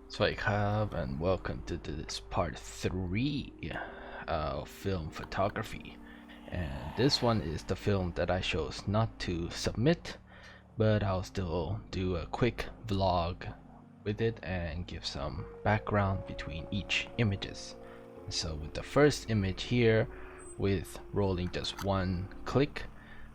Swaikab and welcome to this part 3 of film photography. And this one is the film that I chose not to submit, but I'll still do a quick vlog with it and give some background between each images. So with the first image here, with rolling just one click,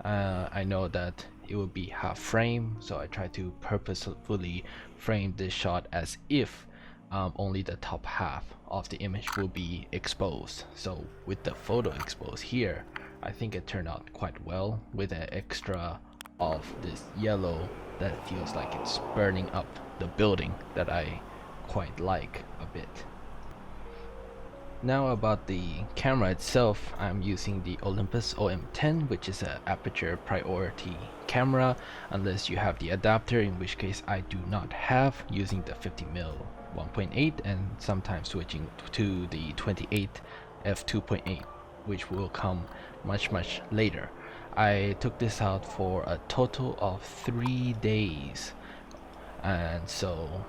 I know that it will be half frame, so I try to purposefully frame this shot as if only the top half of the image will be exposed. So with the photo exposed here, I think it turned out quite well with an extra of this yellow that feels like it's burning up the building that I quite like a bit. Now about the camera itself, I'm using the Olympus OM10, which is an aperture priority camera unless you have the adapter, in which case I do not have, using the 50mm 1.8 and sometimes switching to the 28 f2.8, which will come much later. I took this out for a total of 3 days, and so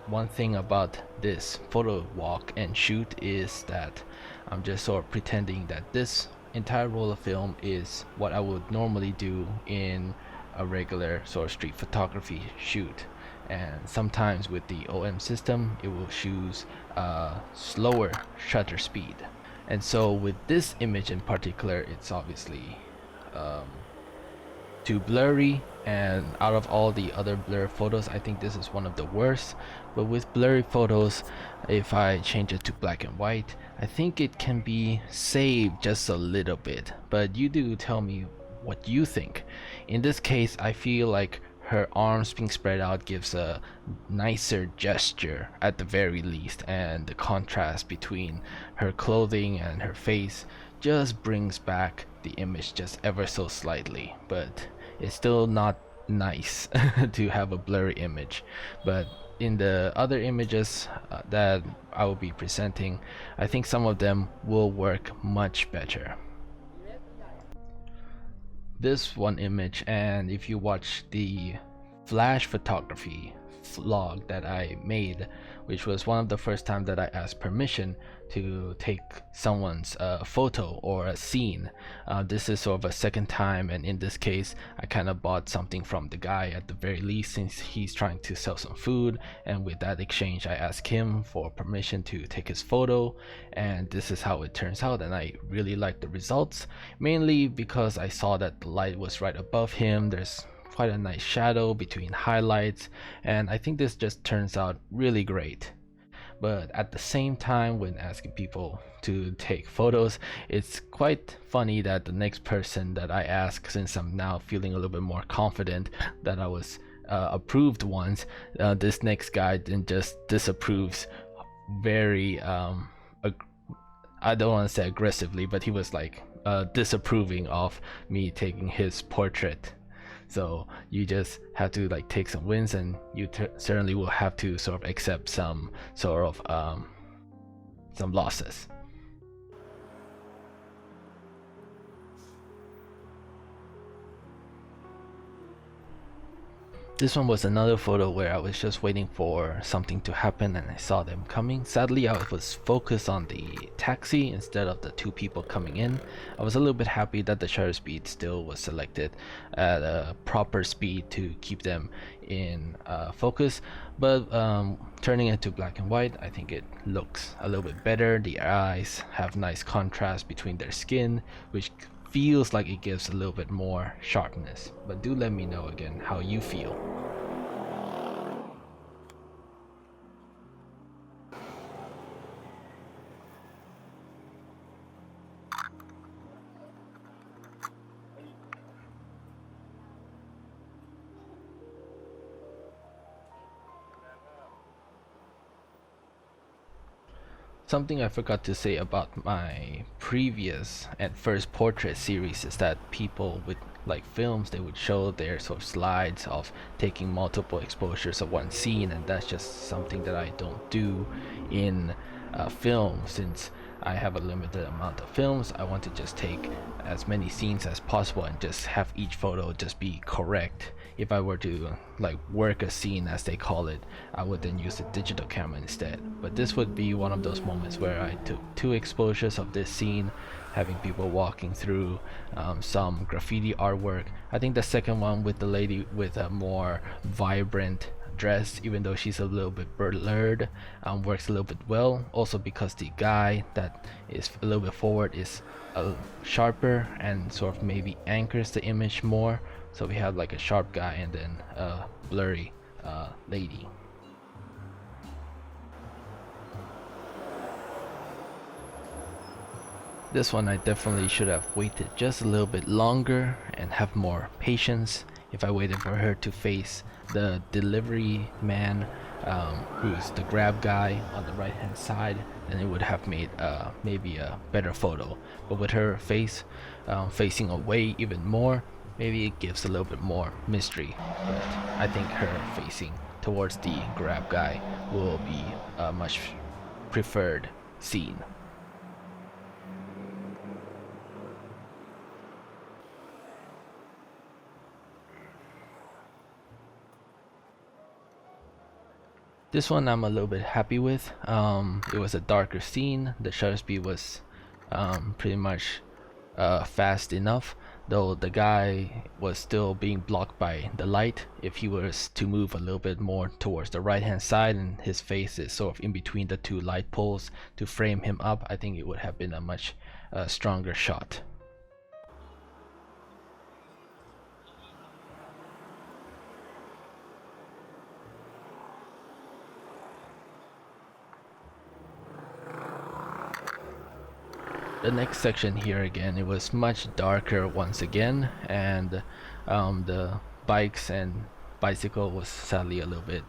one thing about this photo walk and shoot is that I'm just sort of pretending that this entire roll of film is what I would normally do in a regular sort of street photography shoot. And sometimes with the OM system it will choose a slower shutter speed, and so with this image in particular, it's obviously too blurry, and out of all the other blur photos, I think this is one of the worst. But with blurry photos, if I change it to black and white, I think it can be saved just a little bit. But you do tell me what you think. In this case, I feel like her arms being spread out gives a nicer gesture at the very least, and the contrast between her clothing and her face just brings back the image just ever so slightly. But it's still not nice to have a blurry image. But in the other images that I will be presenting, I think some of them will work much better. This one image, and if you watch the flash photography vlog that I made, which was one of the first time that I asked permission to take someone's photo or a scene, this is sort of a second time, and in this case I kind of bought something from the guy at the very least, since he's trying to sell some food, and with that exchange I asked him for permission to take his photo, and this is how it turns out. And I really like the results, mainly because I saw that the light was right above him. There's quite a nice shadow between highlights, and I think this just turns out really great. But at the same time, when asking people to take photos, it's quite funny that the next person that I ask, since I'm now feeling a little bit more confident that I was approved once, this next guy then just disapproves very I don't want to say aggressively, but he was like disapproving of me taking his portrait. So you just have to like take some wins, and you certainly will have to sort of accept some sort of some losses. This one was another photo where I was just waiting for something to happen and I saw them coming. Sadly, I was focused on the taxi instead of the two people coming in. I was a little bit happy that the shutter speed still was selected at a proper speed to keep them in focus, but turning it to black and white, I think it looks a little bit better. The eyes have nice contrast between their skin, which feels like it gives a little bit more sharpness. But do let me know again how you feel. Something I forgot to say about my previous and first portrait series is that people with like films, they would show their sort of slides of taking multiple exposures of one scene, and that's just something that I don't do in film, since I have a limited amount of films. I want to just take as many scenes as possible and just have each photo just be correct. If I were to like work a scene as they call it, I would then use a digital camera instead. But this would be one of those moments where I took 2 exposures of this scene, having people walking through some graffiti artwork. I think the second one with the lady with a more vibrant dress, even though she's a little bit blurred, works a little bit well, also because the guy that is a little bit forward is sharper and sort of maybe anchors the image more. So we have like a sharp guy and then a blurry lady. This one I definitely should have waited just a little bit longer and have more patience. If I waited for her to face the delivery man, who's the grab guy on the right hand side, then it would have made maybe a better photo. But with her face facing away even more, maybe it gives a little bit more mystery. But I think her facing towards the grab guy will be a much preferred scene. This one I'm a little bit happy with. It was a darker scene. The shutter speed was pretty much fast enough, though the guy was still being blocked by the light. If he was to move a little bit more towards the right hand side and his face is sort of in between the 2 light poles to frame him up, I think it would have been a much stronger shot. The next section here again, it was much darker once again, and the bikes and bicycle was sadly a little bit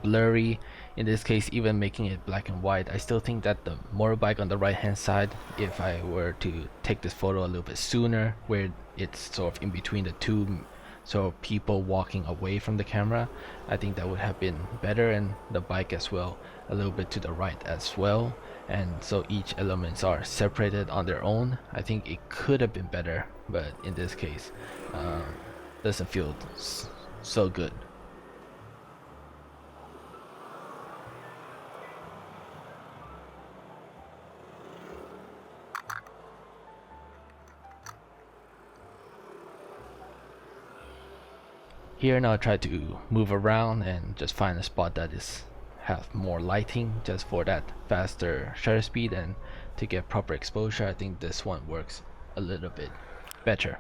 blurry. In this case, even making it black and white, I still think that the motorbike on the right hand side, if I were to take this photo a little bit sooner, where it's sort of in between the 2 so people walking away from the camera, I think that would have been better, and the bike as well a little bit to the right as well, and so each elements are separated on their own. I think it could have been better, but in this case doesn't feel so good. Here now I try to move around and just find a spot that is have more lighting, just for that faster shutter speed and to get proper exposure. I think this one works a little bit better.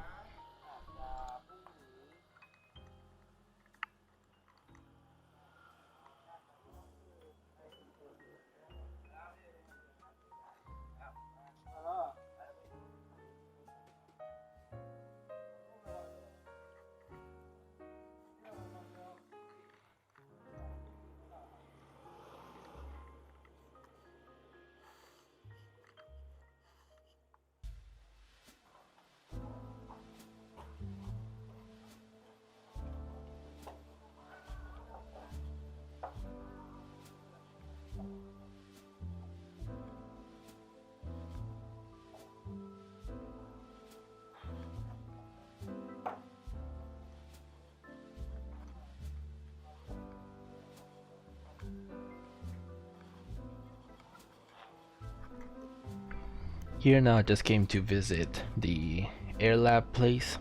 Here now I just came to visit the Air Lab place,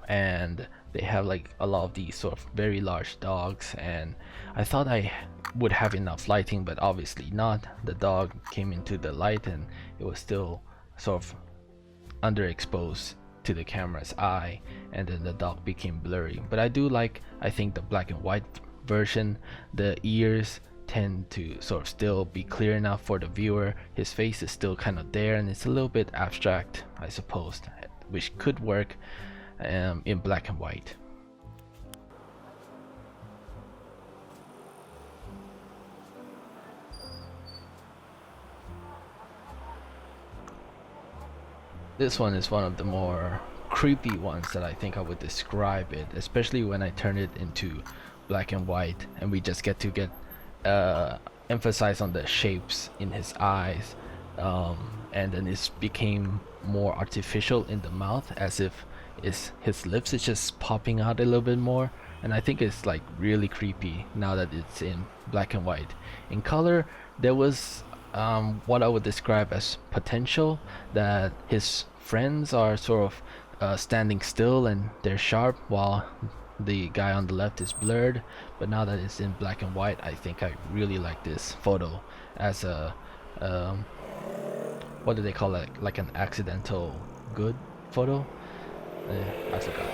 and they have like a lot of these sort of very large dogs, and I thought I would have enough lighting, but obviously not. The dog came into the light and it was still sort of underexposed to the camera's eye, and then the dog became blurry. But I do like, I think, the black and white version. The ears tend to sort of still be clear enough for the viewer. His face is still kind of there and it's a little bit abstract, I suppose, which could work in black and white. This one is one of the more creepy ones that I think I would describe it, especially when I turn it into black and white and we just get emphasize on the shapes in his eyes. and then it became more artificial in the mouth, as if his lips is just popping out a little bit more. And I think it's like really creepy now that it's in black and white. In color, there was what I would describe as potential, that his friends are sort of standing still and they're sharp, while the guy on the left is blurred. But now that it's in black and white, I think I really like this photo as a um, what do they call it, like an accidental good photo. I forgot.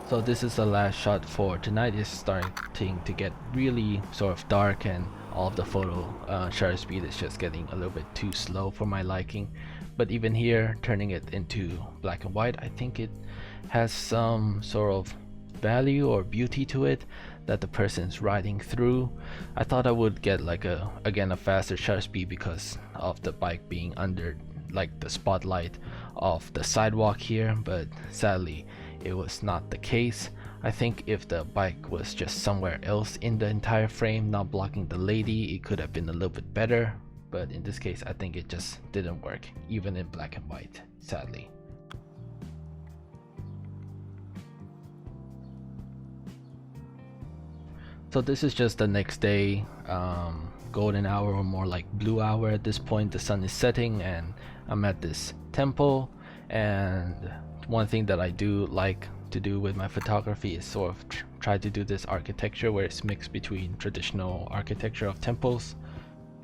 So this is the last shot for tonight. It's starting to get really sort of dark, and all of the photo shutter speed is just getting a little bit too slow for my liking. But even here, turning it into black and white, I think it has some sort of value or beauty to it that the person's riding through. I thought I would get like a faster shutter speed because of the bike being under like the spotlight of the sidewalk here, but sadly it was not the case. I think if the bike was just somewhere else in the entire frame, not blocking the lady, it could have been a little bit better. But in this case, I think it just didn't work, even in black and white, sadly. So this is just the next day, golden hour, or more like blue hour at this point. The sun is setting and I'm at this temple, and one thing that I do like to do with my photography is sort of try to do this architecture where it's mixed between traditional architecture of temples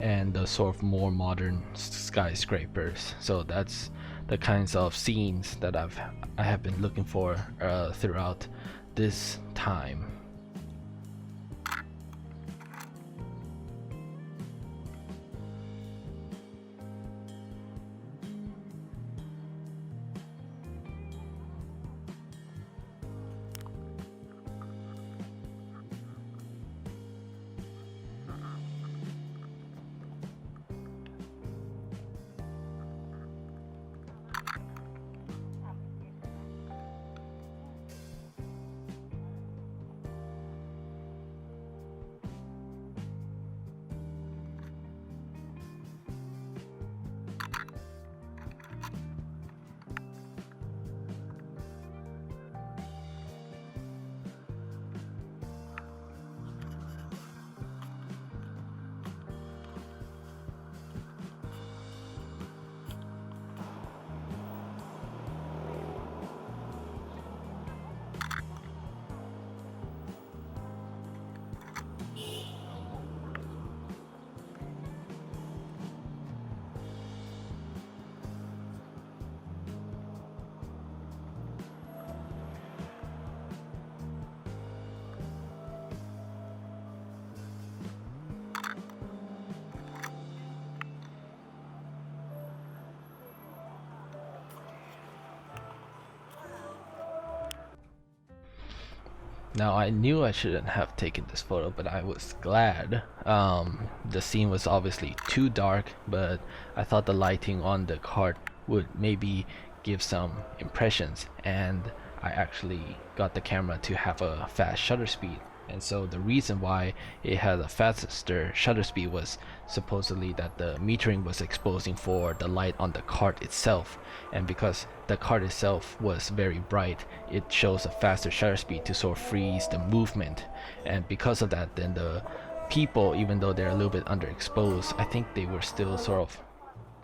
and the sort of more modern skyscrapers. So that's the kinds of scenes that I have been looking for throughout this time. Now I knew I shouldn't have taken this photo, but I was glad. The scene was obviously too dark, but I thought the lighting on the cart would maybe give some impressions, and I actually got the camera to have a fast shutter speed. And so the reason why it had a faster shutter speed was supposedly that the metering was exposing for the light on the cart itself, and because the cart itself was very bright, it shows a faster shutter speed to sort of freeze the movement. And because of that, then the people, even though they're a little bit underexposed, I think they were still sort of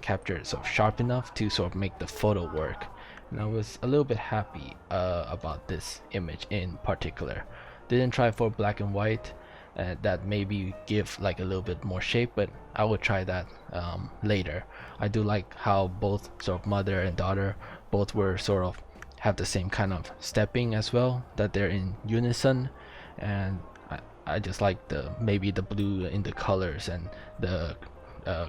captured sort of sharp enough to sort of make the photo work. And I was a little bit happy about this image in particular. Didn't try for black and white, that maybe give like a little bit more shape, but I will try that later. I do like how both sort of mother and daughter both were sort of have the same kind of stepping as well, that they're in unison. And I just like the maybe the blue in the colors and the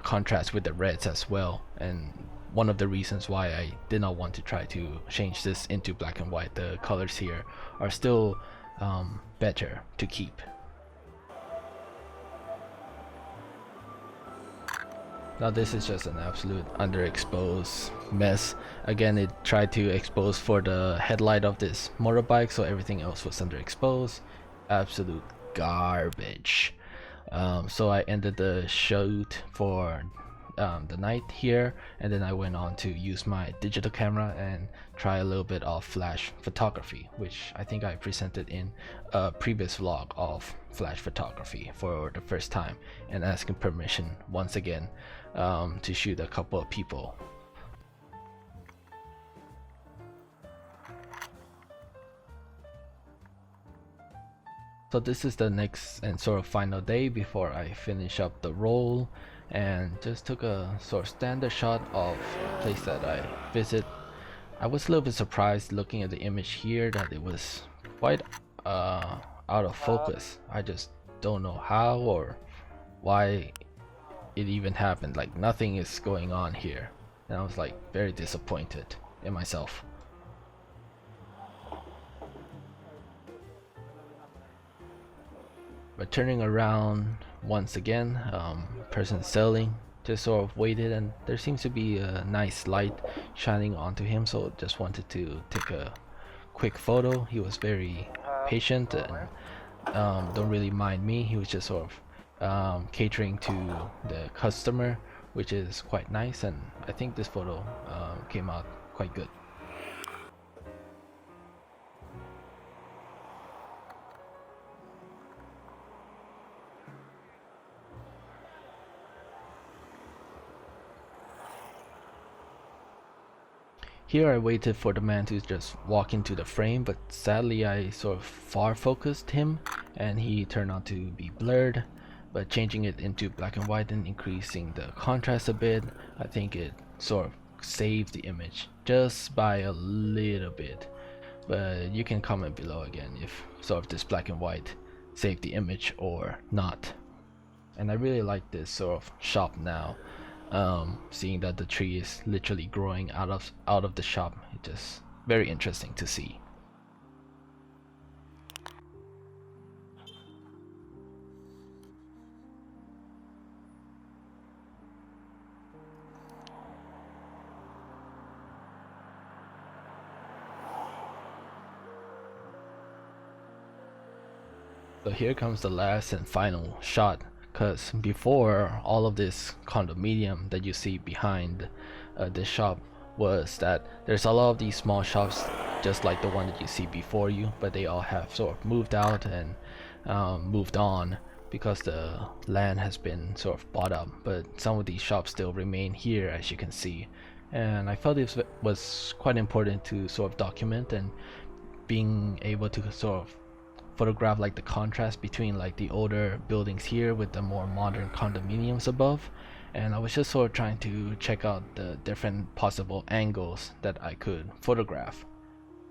contrast with the reds as well. And one of the reasons why I did not want to try to change this into black and white, the colors here are still better to keep. Now this is just an absolute underexposed mess. Again, it tried to expose for the headlight of this motorbike, so everything else was underexposed. Absolute garbage. So I ended the shoot for the night here, and then I went on to use my digital camera and try a little bit of flash photography, which I think I presented in a previous vlog of flash photography for the first time, and asking permission once again to shoot a couple of people. So this is the next and sort of final day before I finish up the roll, and just took a sort of standard shot of a place that I visit. I was a little bit surprised looking at the image here that it was quite out of focus. I just don't know how or why it even happened. Like, nothing is going on here, and I was like very disappointed in myself. But turning around once again, person selling just sort of waited, and there seems to be a nice light shining onto him, so just wanted to take a quick photo. He was very patient and don't really mind me. He was just sort of catering to the customer, which is quite nice, and I think this photo came out quite good. Here I waited for the man to just walk into the frame, but sadly I sort of far focused him and he turned out to be blurred. But changing it into black and white and increasing the contrast a bit, I think it sort of saved the image just by a little bit. But you can comment below again if sort of this black and white saved the image or not. And I really like this sort of shop now. Seeing that the tree is literally growing out of the shop, it's just very interesting to see. So here comes the last and final shot. Because before, all of this condominium that you see behind this shop was that there's a lot of these small shops just like the one that you see before you, but they all have sort of moved out and moved on because the land has been sort of bought up. But some of these shops still remain here, as you can see, and I felt it was quite important to sort of document, and being able to sort of photograph like the contrast between like the older buildings here with the more modern condominiums above. And I was just sort of trying to check out the different possible angles that I could photograph,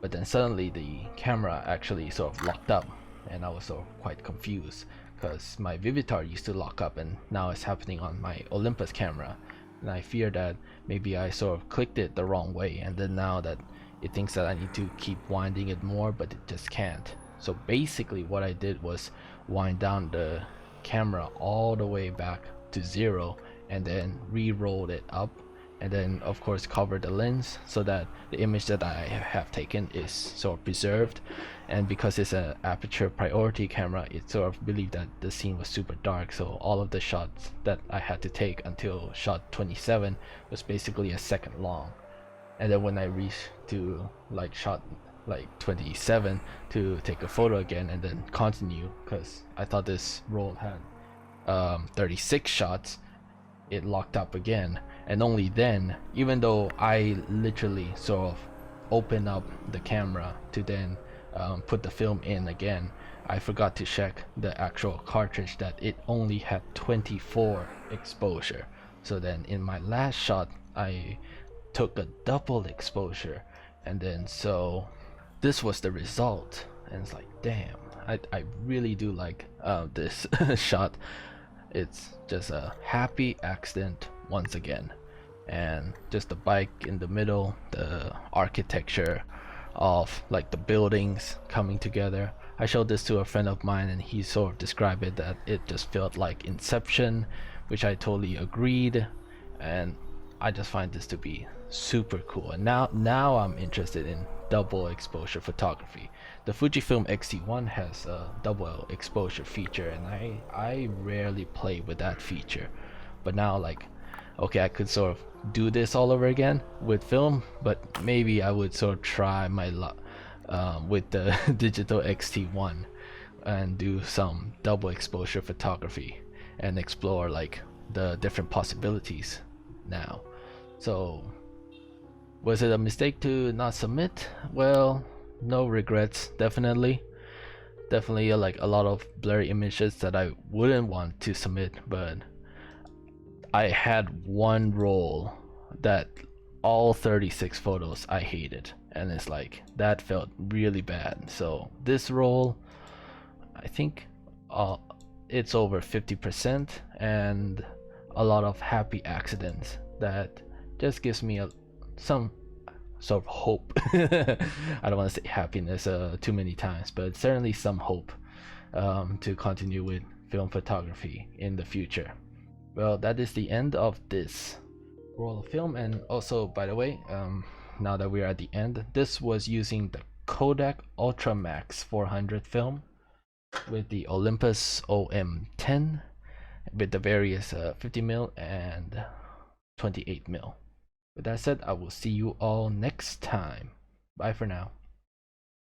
but then suddenly the camera actually sort of locked up, and I was sort of quite confused because my Vivitar used to lock up, and now it's happening on my Olympus camera, and I fear that maybe I sort of clicked it the wrong way, and then now that it thinks that I need to keep winding it more, but it just can't. So basically what I did was wind down the camera all the way back to 0 and then re-rolled it up, and then of course covered the lens so that the image that I have taken is sort of preserved. And because it's an aperture priority camera, it sort of believed that the scene was super dark, so all of the shots that I had to take until shot 27 was basically a second long. And then when I reached to like shot like 27 to take a photo again and then continue, because I thought this roll had 36 shots, it locked up again. And only then, even though I literally sort of opened up the camera to then put the film in again, I forgot to check the actual cartridge that it only had 24 exposure. So then in my last shot I took a double exposure, and then so this was the result. And it's like, damn, I really do like this shot. It's just a happy accident once again, and just the bike in the middle, the architecture of like the buildings coming together. I showed this to a friend of mine and he sort of described it that it just felt like Inception, which I totally agreed. and I just find this to be super cool. And now I'm interested in double exposure photography. The Fujifilm X-T1 has a double exposure feature, and I rarely play with that feature. But now, like, okay, I could sort of do this all over again with film, but maybe I would sort of try my luck with the digital X-T1 and do some double exposure photography and explore like the different possibilities now. So, was it a mistake to not submit? Well, no regrets, definitely. Definitely like a lot of blurry images that I wouldn't want to submit, but I had one roll that all 36 photos I hated, and it's like that felt really bad. So this roll, I think it's over 50%, and a lot of happy accidents that just gives me some sort of hope. I don't want to say happiness too many times, but certainly some hope to continue with film photography in the future. Well, that is the end of this roll of film. And also, by the way, now that we're at the end, this was using the Kodak Ultramax 400 film with the Olympus OM10 with the various 50mm and 28mm. With that said, I will see you all next time. Bye for now.